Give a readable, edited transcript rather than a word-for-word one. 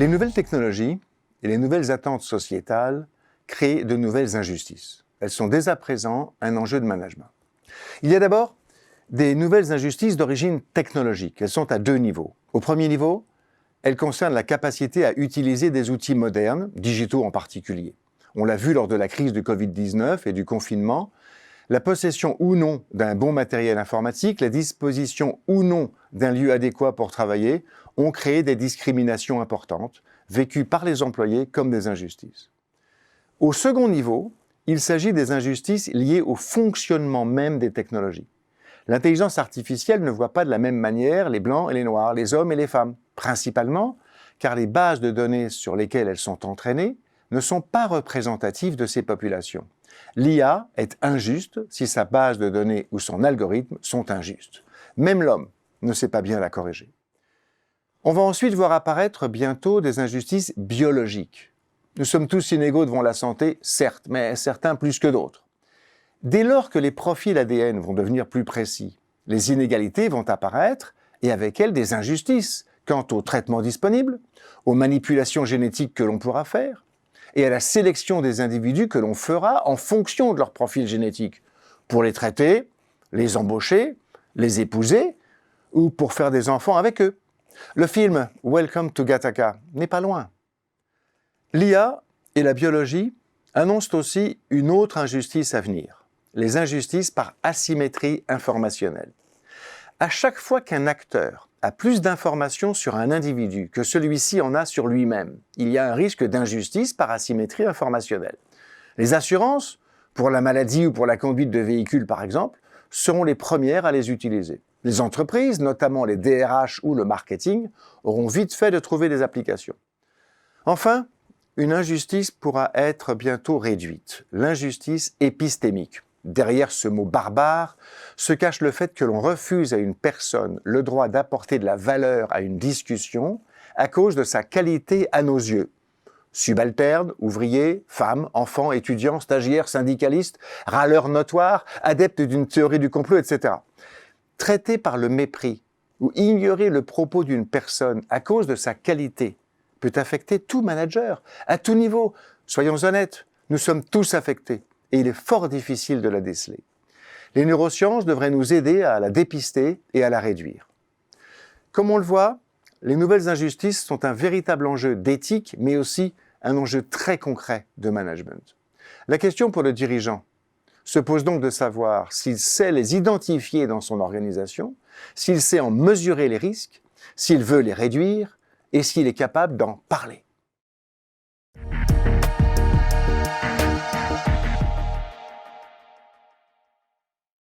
Les nouvelles technologies et les nouvelles attentes sociétales créent de nouvelles injustices. Elles sont dès à présent un enjeu de management. Il y a d'abord des nouvelles injustices d'origine technologique. Elles sont à deux niveaux. Au premier niveau, elles concernent la capacité à utiliser des outils modernes, digitaux en particulier. On l'a vu lors de la crise du Covid-19 et du confinement, la possession ou non d'un bon matériel informatique, la disposition ou non d'un lieu adéquat pour travailler ont créé des discriminations importantes, vécues par les employés comme des injustices. Au second niveau, il s'agit des injustices liées au fonctionnement même des technologies. L'intelligence artificielle ne voit pas de la même manière les blancs et les noirs, les hommes et les femmes, principalement car les bases de données sur lesquelles elles sont entraînées ne sont pas représentatives de ces populations. L'IA est injuste si sa base de données ou son algorithme sont injustes. Même l'homme ne sait pas bien la corriger. On va ensuite voir apparaître bientôt des injustices biologiques. Nous sommes tous inégaux devant la santé, certes, mais certains plus que d'autres. Dès lors que les profils ADN vont devenir plus précis, les inégalités vont apparaître et avec elles des injustices quant aux traitements disponibles, aux manipulations génétiques que l'on pourra faire et à la sélection des individus que l'on fera en fonction de leur profil génétique pour les traiter, les embaucher, les épouser ou pour faire des enfants avec eux. Le film Welcome to Gattaca n'est pas loin. L'IA et la biologie annoncent aussi une autre injustice à venir, les injustices par asymétrie informationnelle. À chaque fois qu'un acteur a plus d'informations sur un individu que celui-ci en a sur lui-même, il y a un risque d'injustice par asymétrie informationnelle. Les assurances, pour la maladie ou pour la conduite de véhicules par exemple, seront les premières à les utiliser. Les entreprises, notamment les DRH ou le marketing, auront vite fait de trouver des applications. Enfin, une injustice pourra être bientôt réduite, l'injustice épistémique. Derrière ce mot barbare se cache le fait que l'on refuse à une personne le droit d'apporter de la valeur à une discussion à cause de sa qualité à nos yeux. Subalterne, ouvrier, femme, enfant, étudiant, stagiaire, syndicaliste, râleur notoire, adepte d'une théorie du complot, etc. Traiter par le mépris ou ignorer le propos d'une personne à cause de sa qualité peut affecter tout manager, à tout niveau. Soyons honnêtes, nous sommes tous affectés. Et il est fort difficile de la déceler. Les neurosciences devraient nous aider à la dépister et à la réduire. Comme on le voit, les nouvelles injustices sont un véritable enjeu d'éthique, mais aussi un enjeu très concret de management. La question pour le dirigeant se pose donc de savoir s'il sait les identifier dans son organisation, s'il sait en mesurer les risques, s'il veut les réduire et s'il est capable d'en parler.